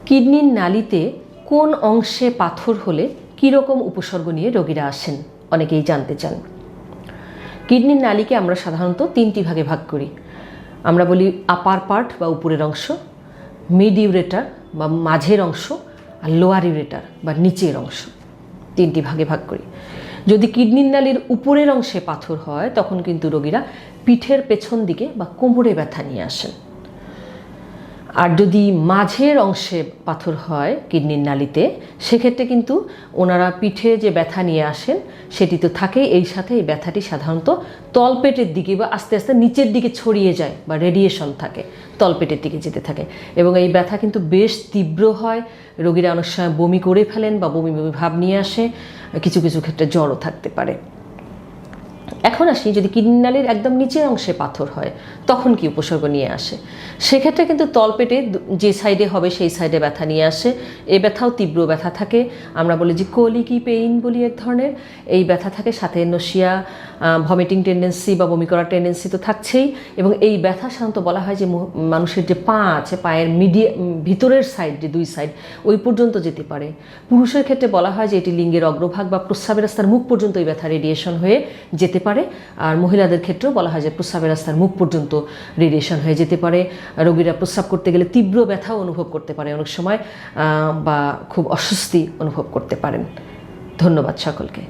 কিডনির নালিতে কোন অংশে পাথর হলে কীরকম উপসর্গ নিয়ে রোগীরা আসেন অনেকেই জানতে চান। কিডনির নালিকে আমরা সাধারণত তিনটি ভাগে ভাগ করি। আমরা বলি আপার পার্ট বা উপরের অংশ, মিড ইউরেটার বা মাঝের অংশ, আর লোয়ার ইউরেটার বা নিচের অংশ। তিনটি ভাগে ভাগ করি। যদি কিডনির নালির উপরের অংশে পাথর হয় তখন কিন্তু রোগীরা পিঠের পেছন দিকে বা কোমরে ব্যথা নিয়ে আসেন। আর যদি মাঝের অংশে পাথর হয় কিডনির নালিতে, সেক্ষেত্রে কিন্তু ওনারা পিঠে যে ব্যথা নিয়ে আসেন সেটি তো থাকেই, এই সাথে এই ব্যথাটি সাধারণত তলপেটের দিকে বা আস্তে আস্তে নিচের দিকে ছড়িয়ে যায় বা রেডিয়েশন থাকে, তলপেটের দিকে যেতে থাকে এবং এই ব্যথা কিন্তু বেশ তীব্র হয়। রোগীরা অনেক সময় বমি করে ফেলেন বা বমি বমি ভাব নিয়ে আসে, কিছু কিছু ক্ষেত্রে জ্বরও থাকতে পারে। এখন আসি, যদি কিডনি নালির একদম নিচের অংশে পাথর হয় তখন কি উপসর্গ নিয়ে আসে। সেক্ষেত্রে কিন্তু তলপেটে যে সাইডে হবে সেই সাইডে ব্যথা নিয়ে আসে। এই ব্যথাও তীব্র ব্যথা থাকে, আমরা বলি যে কোলিকি পেইন বলি এক ধরনের। এই ব্যথা থাকে, সাথে নশিয়া, ভমিটিং টেন্ডেন্সি বা বমি করার টেন্ডেন্সি তো থাকছেই। এবং এই ব্যথা সাধারণত বলা হয় যে মানুষের যে পা আছে, পায়ের ভিতরের সাইড, যে দুই সাইড ওই পর্যন্ত যেতে পারে। পুরুষের ক্ষেত্রে বলা হয় যে এটি লিঙ্গের অগ্রভাগ বা প্রস্রাবের রাস্তার মুখ পর্যন্ত এই ব্যথা রেডিয়েশন হয়ে যেতে পারে। আর মহিলাদের ক্ষেত্রেও বলা হয় যে প্রস্রাবের রাস্তার মুখ পর্যন্ত রেডিয়েশন হয়ে যেতে পারে। রোগীরা প্রস্রাব করতে গেলে তীব্র ব্যথাও অনুভব করতে পারে অনেক সময়, বা খুব অস্বস্তি অনুভব করতে পারেন। ধন্যবাদ সকলকে।